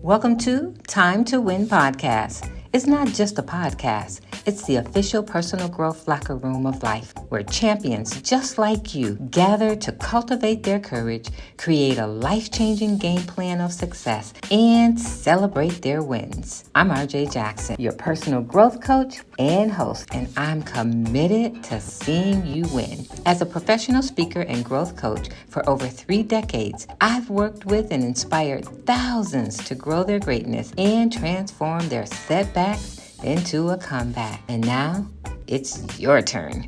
Welcome to Time to Win Podcast. It's not just a podcast. It's the official personal growth locker room of life where champions just like you gather to cultivate their courage, create a life-changing game plan of success, and celebrate their wins. I'm RJ Jackson, your personal growth coach and host, and I'm committed to seeing you win. As a professional speaker and growth coach for over 3 decades, I've worked with and inspired thousands to grow their greatness and transform their setbacks into a comeback. And now it's your turn.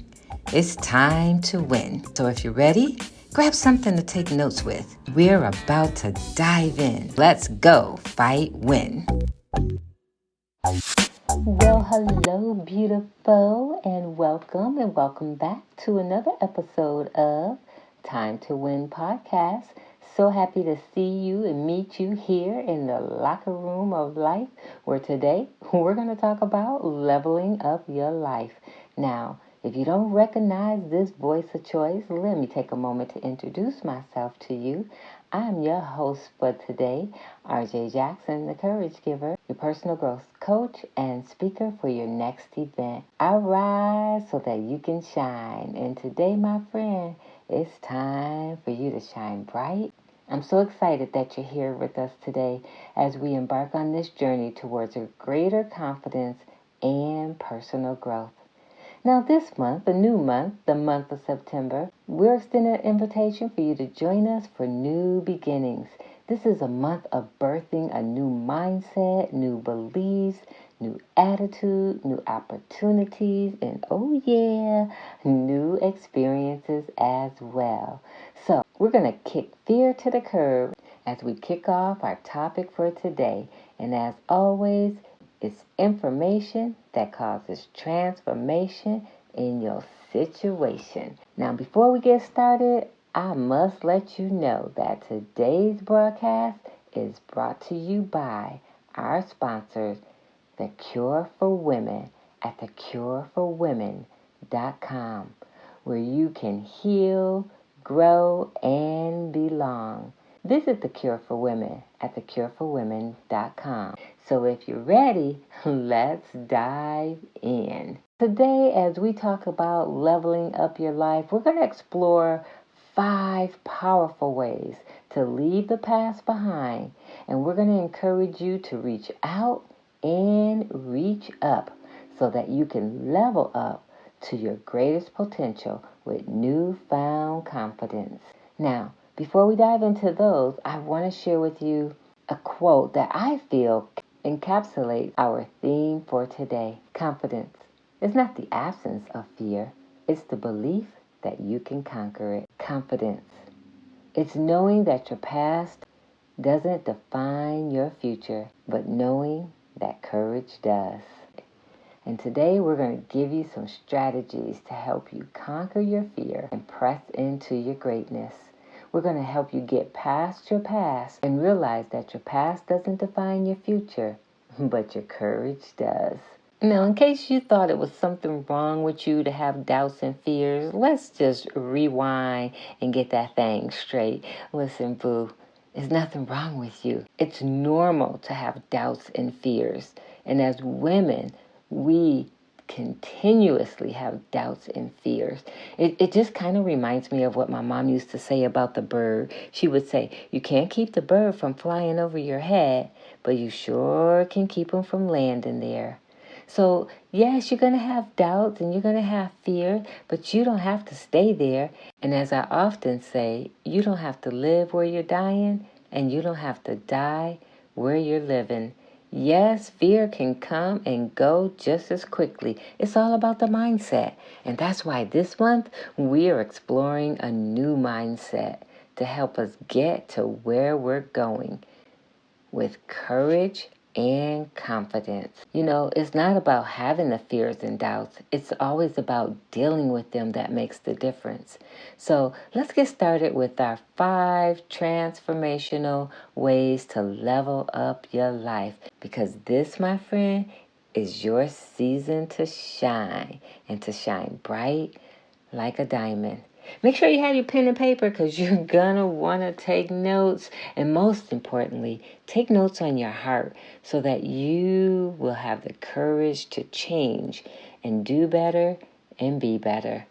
It's time to win. So if you're ready, grab something to take notes with. We're about to dive in. Let's go fight win. Well, hello, beautiful, and welcome back to another episode of Time to Win Podcast. So happy to see you and meet you here in the locker room of life, where today we're going to talk about leveling up your life. Now, if you don't recognize this voice of choice, let me take a moment to introduce myself to you. I'm your host for today, RJ Jackson, the Courage Giver, your personal growth coach and speaker for your next event. I rise so that you can shine. And today, my friend, it's time for you to shine bright. I'm so excited that you're here with us today as we embark on this journey towards a greater confidence and personal growth. Now this month, a new month, the month of September, we're extending an invitation for you to join us for new beginnings. This is a month of birthing a new mindset, new beliefs, new attitude, new opportunities, and new experiences as well. So we're going to kick fear to the curb as we kick off our topic for today. And as always, it's information that causes transformation in your situation. Now, before we get started, I must let you know that today's broadcast is brought to you by our sponsors, The Cure for Women at thecureforwomen.com, where you can heal, grow, and belong. Visit The Cure for Women at thecureforwomen.com. So if you're ready, let's dive in. Today, as we talk about leveling up your life, we're going to explore 5 powerful ways to leave the past behind. And we're going to encourage you to reach out and reach up so that you can level up to your greatest potential with newfound confidence. Now, before we dive into those, I want to share with you a quote that I feel encapsulates our theme for today. Confidence is not the absence of fear. It's the belief that you can conquer it. Confidence. It's knowing that your past doesn't define your future, but knowing that courage does. And today we're going to give you some strategies to help you conquer your fear and press into your greatness. We're going to help you get past your past and realize that your past doesn't define your future, but your courage does. Now, in case you thought it was something wrong with you to have doubts and fears, let's just rewind and get that thing straight. Listen, boo, there's nothing wrong with you. It's normal to have doubts and fears. And as women, we continuously have doubts and fears. It just kind of reminds me of what my mom used to say about the bird. She would say, you can't keep the bird from flying over your head, but you sure can keep him from landing there. So, yes, you're going to have doubts and you're going to have fear, but you don't have to stay there. And as I often say, you don't have to live where you're dying, and you don't have to die where you're living. Yes, fear can come and go just as quickly. It's all about the mindset. And that's why this month we are exploring a new mindset to help us get to where we're going with courage and confidence. You know, it's not about having the fears and doubts. It's always about dealing with them that makes the difference. So let's get started with our 5 transformational ways to level up your life. Because this, my friend, is your season to shine, and to shine bright like a diamond. Make sure you have your pen and paper because you're going to want to take notes. And most importantly, take notes on your heart so that you will have the courage to change and do better and be better.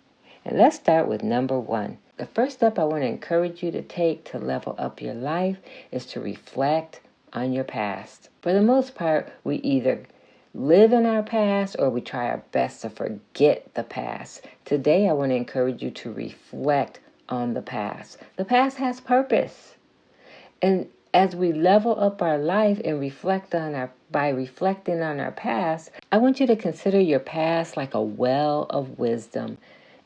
And let's start with number 1. The first step I want to encourage you to take to level up your life is to reflect on your past. For the most part, we either live in our past or we try our best to forget the past. Today, I want to encourage you to reflect on the past. The past has purpose. And as we level up our life and by reflecting on our past, I want you to consider your past like a well of wisdom.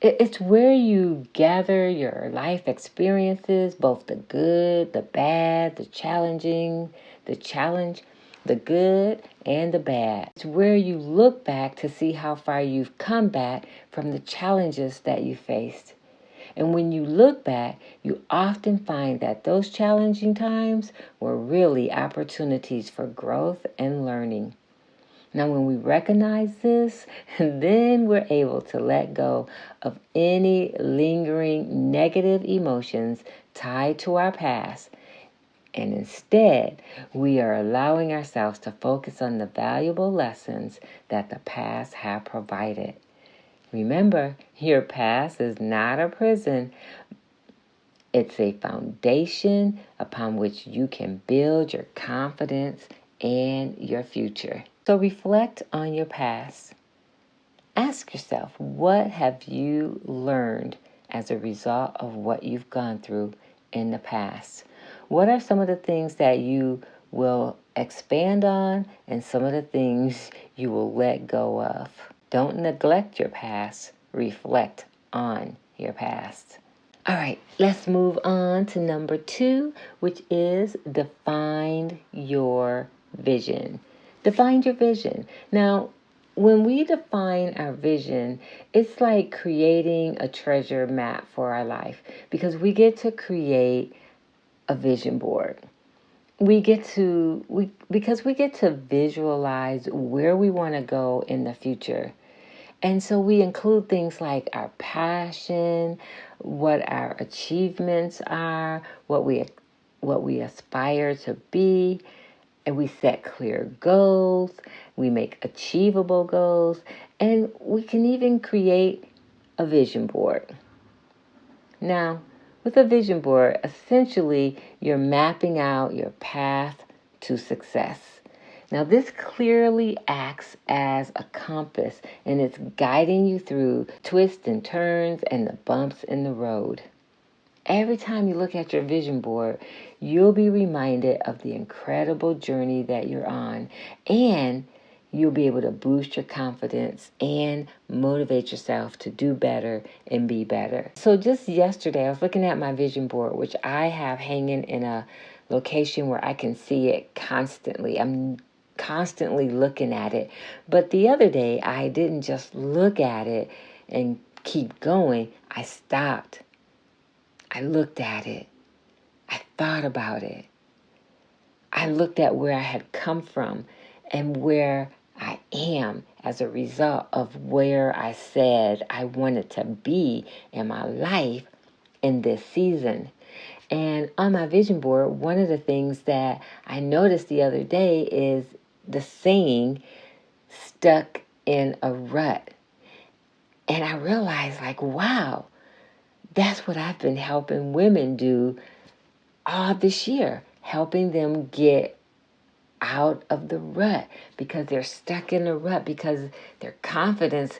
It's where you gather your life experiences, both the good, the bad, the challenge, the good and the bad. It's where you look back to see how far you've come back from the challenges that you faced. And when you look back, you often find that those challenging times were really opportunities for growth and learning. Now, when we recognize this, then we're able to let go of any lingering negative emotions tied to our past. And instead, we are allowing ourselves to focus on the valuable lessons that the past have provided. Remember, your past is not a prison. It's a foundation upon which you can build your confidence and your future. So reflect on your past. Ask yourself, what have you learned as a result of what you've gone through in the past? What are some of the things that you will expand on and some of the things you will let go of? Don't neglect your past. Reflect on your past. All right, let's move on to number 2, which is define your vision. Define your vision. Now, when we define our vision, it's like creating a treasure map for our life because we get to create a vision board. We get to visualize where we want to go in the future. And so we include things like our passion, what our achievements are, what we aspire to be, and we set clear goals, we make achievable goals, and we can even create a vision board. Now, with a vision board, essentially you're mapping out your path to success. Now, this clearly acts as a compass, and it's guiding you through twists and turns and the bumps in the road. Every time you look at your vision board, you'll be reminded of the incredible journey that you're on, and you'll be able to boost your confidence and motivate yourself to do better and be better. So just yesterday, I was looking at my vision board, which I have hanging in a location where I can see it constantly. I'm constantly looking at it. But the other day, I didn't just look at it and keep going. I stopped. I looked at it. I thought about it. I looked at where I had come from and where I am as a result of where I said I wanted to be in my life in this season. And on my vision board, one of the things that I noticed the other day is the saying, stuck in a rut. And I realized, wow, that's what I've been helping women do all this year, helping them get out of the rut because they're stuck in a rut because their confidence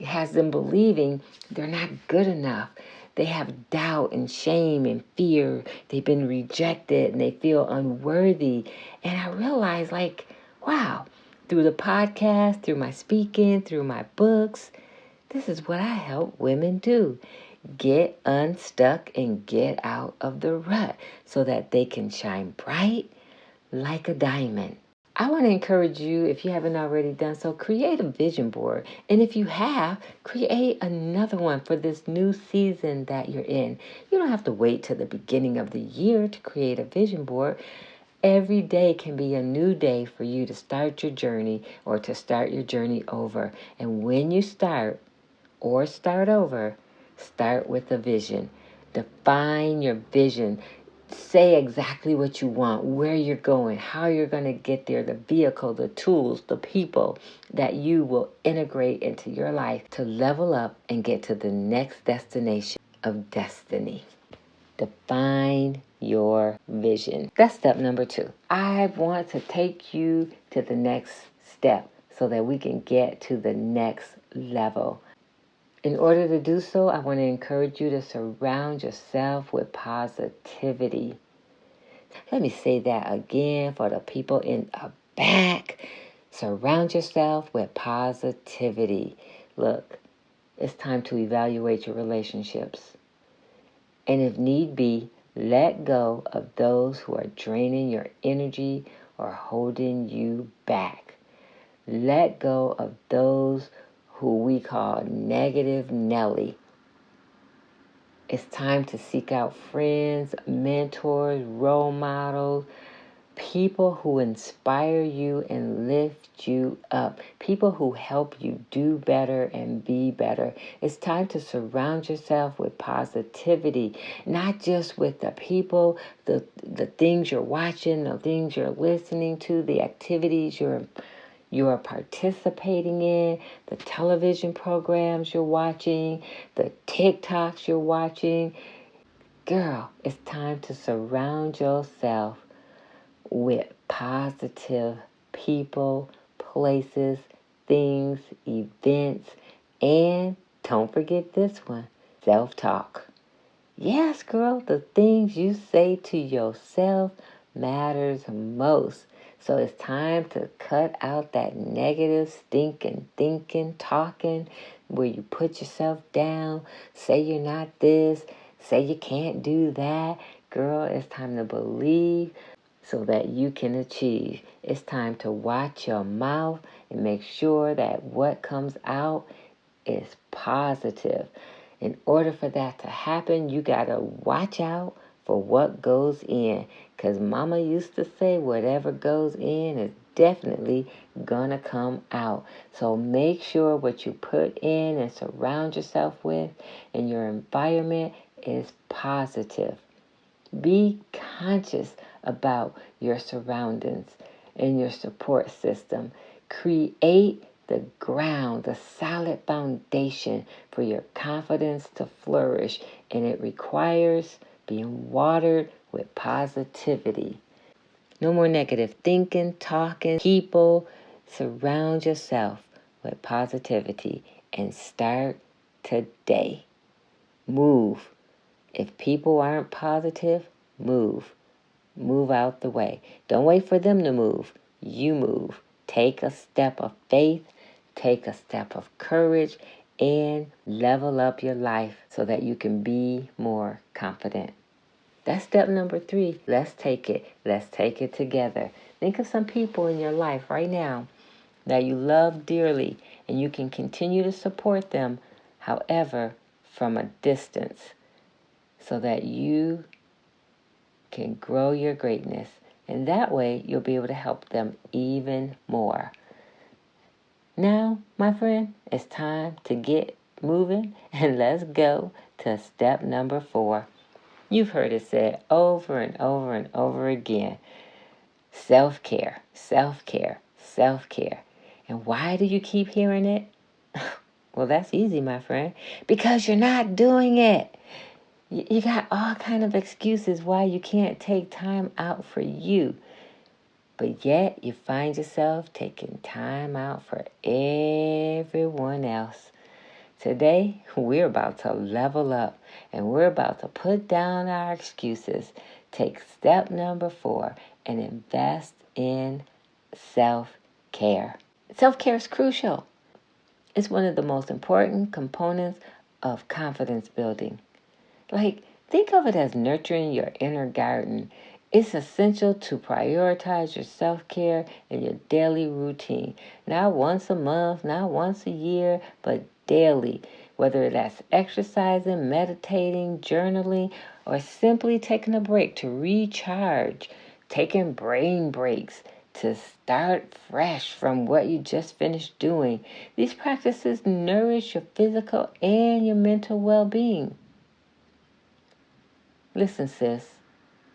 has them believing they're not good enough. They have doubt and shame and fear. They've been rejected and they feel unworthy. And I realized, wow, through the podcast, through my speaking, through my books, this is what I help women do. Get unstuck and get out of the rut so that they can shine bright like a diamond. I want to encourage you, if you haven't already done so, create a vision board. And if you have, create another one for this new season that you're in. You don't have to wait till the beginning of the year to create a vision board. Every day can be a new day for you to start your journey or to start your journey over. And when you start or start over, Start with a vision. Define your vision. Say exactly what you want, where you're going, how you're going to get there, the vehicle, the tools, the people that you will integrate into your life to level up and get to the next destination of destiny. Define your vision. That's step number 2. I want to take you to the next step so that we can get to the next level. In order to do so, I want to encourage you to surround yourself with positivity. Let me say that again for the people in the back. Surround yourself with positivity. Look, it's time to evaluate your relationships. And if need be, let go of those who are draining your energy or holding you back. Let go of those who we call negative Nelly. It's time to seek out friends, mentors, role models, people who inspire you and lift you up, people who help you do better and be better. It's time to surround yourself with positivity, not just with the people, the things you're watching, the things you're listening to, the activities you are participating in, the television programs you're watching, the TikToks you're watching. Girl, it's time to surround yourself with positive people, places, things, events, and don't forget this one, self-talk. Yes, girl, the things you say to yourself matters most. So it's time to cut out that negative, stinking, thinking, talking, where you put yourself down, say you're not this, say you can't do that. Girl, it's time to believe so that you can achieve. It's time to watch your mouth and make sure that what comes out is positive. In order for that to happen, you got to watch out for what goes in. Because Mama used to say whatever goes in is definitely going to come out. So make sure what you put in and surround yourself with in your environment is positive. Be conscious about your surroundings and your support system. Create the ground, the solid foundation for your confidence to flourish, and it requires being watered with positivity. No more negative thinking, talking, people. Surround yourself with positivity and start today. Move. If people aren't positive, move. Move out the way. Don't wait for them to move. You move. Take a step of faith. Take a step of courage and level up your life so that you can be more confident. That's step number 3. Let's take it. Let's take it together. Think of some people in your life right now that you love dearly and you can continue to support them, however, from a distance, so that you can grow your greatness. And that way, you'll be able to help them even more. Now, my friend, it's time to get moving and let's go to step number 4. You've heard it said over and over and over again. Self-care, self-care, self-care. And why do you keep hearing it? Well, that's easy, my friend. Because you're not doing it. You got all kind of excuses why you can't take time out for you. But yet you find yourself taking time out for everyone else. Today, we're about to level up and we're about to put down our excuses. Take step number 4 and invest in self-care. Self-care is crucial. It's one of the most important components of confidence building. Think of it as nurturing your inner garden. It's essential to prioritize your self-care in your daily routine. Not once a month, not once a year, but daily. Whether that's exercising, meditating, journaling, or simply taking a break to recharge. Taking brain breaks to start fresh from what you just finished doing. These practices nourish your physical and your mental well-being. Listen, sis,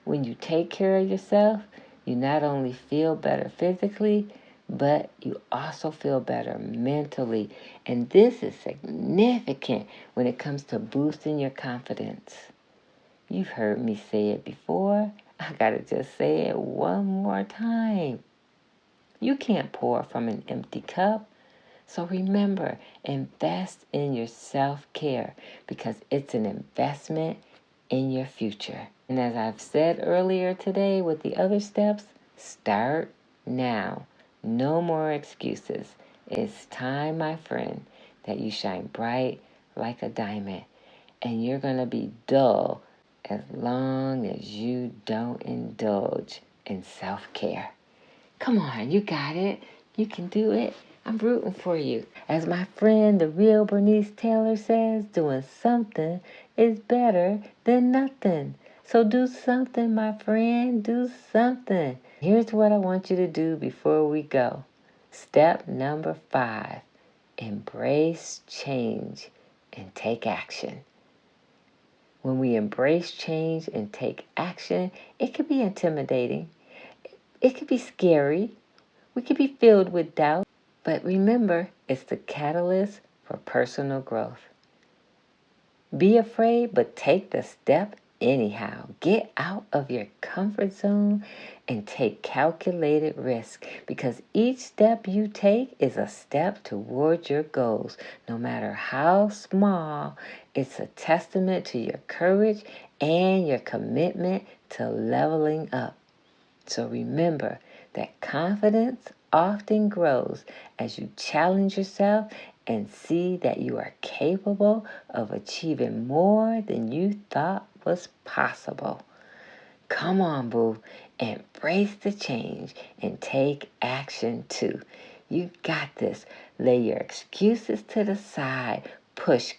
when you take care of yourself, you not only feel better physically, but you also feel better mentally. And this is significant when it comes to boosting your confidence. You've heard me say it before. I gotta just say it one more time. You can't pour from an empty cup. So remember, invest in your self-care because it's an investment in your future. And as I've said earlier today with the other steps, start now. No more excuses. It's time, my friend, that you shine bright like a diamond. And you're going to be dull as long as you don't indulge in self-care. Come on, you got it. You can do it. I'm rooting for you. As my friend, the real Bernice Taylor says, doing something is better than nothing. So do something, my friend. Do something. Here's what I want you to do before we go. Step number 5. Embrace change and take action. When we embrace change and take action, it could be intimidating. It could be scary. We could be filled with doubt. But remember, it's the catalyst for personal growth. Be afraid, but take the step anyhow. Get out of your comfort zone and take calculated risk because each step you take is a step towards your goals. No matter how small, it's a testament to your courage and your commitment to leveling up. So remember that confidence often grows as you challenge yourself and see that you are capable of achieving more than you thought was possible. Come on, boo. Embrace the change and take action too. You got this. Lay your excuses to the side. Push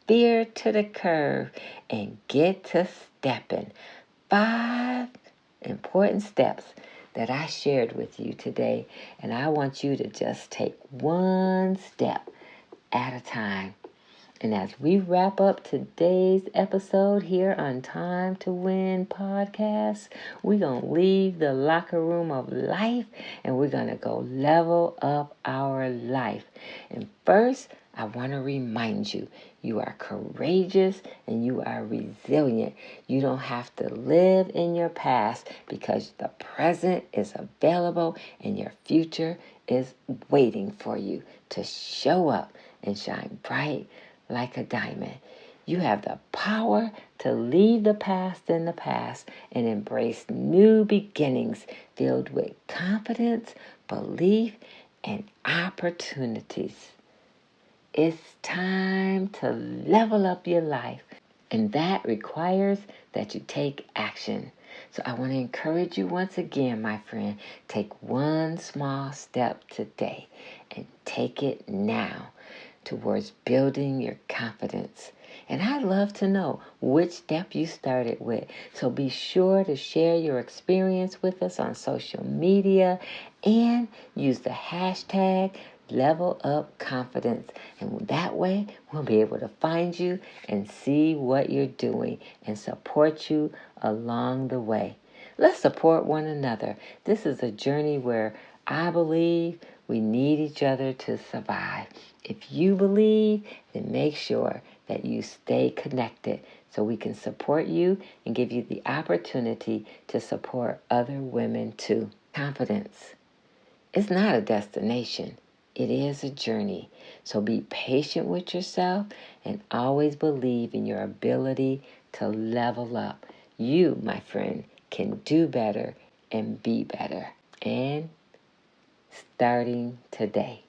fear to the curb and get to stepping. 5 important steps that I shared with you today, and I want you to just take one step at a time. And as we wrap up today's episode here on Time to Win podcast, we're going to leave the locker room of life and we're going to go level up our life. And first, I want to remind you, you are courageous and you are resilient. You don't have to live in your past because the present is available and your future is waiting for you to show up and shine bright like a diamond. You have the power to leave the past in the past and embrace new beginnings filled with confidence, belief, and opportunities. It's time to level up your life, and that requires that you take action. So I want to encourage you once again, my friend, take one small step today and take it now towards building your confidence. And I'd love to know which step you started with. So be sure to share your experience with us on social media and use the hashtag #LevelUpConfidence. And that way we'll be able to find you and see what you're doing and support you along the way. Let's support one another. This is a journey where I believe we need each other to survive. If you believe, then make sure that you stay connected so we can support you and give you the opportunity to support other women too. Confidence. It's not a destination. It is a journey. So be patient with yourself and always believe in your ability to level up. You, my friend, can do better and be better. And starting today.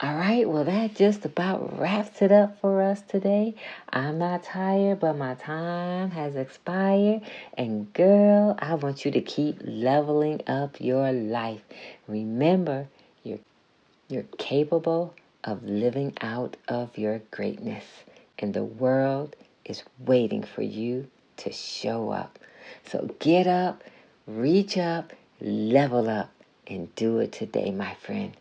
All right, well, that just about wraps it up for us today. I'm not tired, but my time has expired. And girl, I want you to keep leveling up your life. Remember, you're capable of living out of your greatness. And the world is waiting for you to show up. So get up, reach up, level up, and do it today, my friend.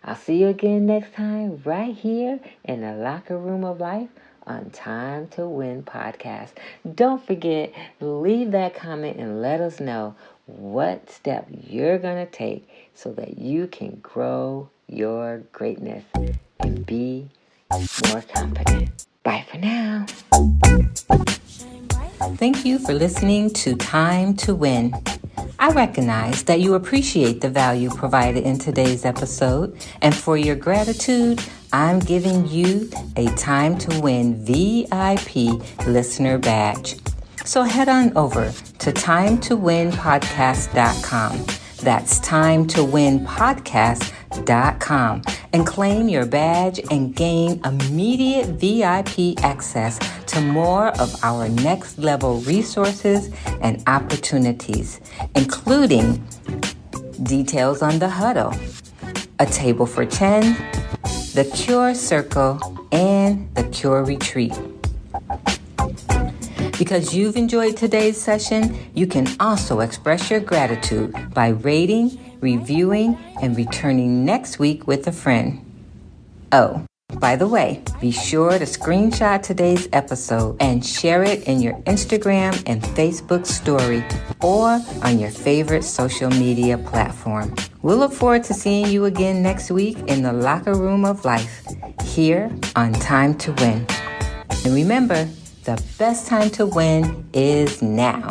I'll see you again next time right here in the Locker Room of Life on Time to Win podcast. Don't forget, leave that comment and let us know what step you're going to take so that you can grow your greatness and be more confident. Bye for now. Thank you for listening to Time to Win. I recognize that you appreciate the value provided in today's episode, and for your gratitude, I'm giving you a Time to Win VIP listener badge. So head on over to timetowinpodcast.com. That's timetowinpodcast.com and claim your badge and gain immediate VIP access to more of our next level resources and opportunities, including details on the huddle, a table for 10, the Cure Circle, and the Cure Retreat. Because you've enjoyed today's session, you can also express your gratitude by rating, reviewing, and returning next week with a friend. Oh, by the way, be sure to screenshot today's episode and share it in your Instagram and Facebook story or on your favorite social media platform. We'll look forward to seeing you again next week in the Locker Room of Life, here on Time to Win. And remember, the best time to win is now.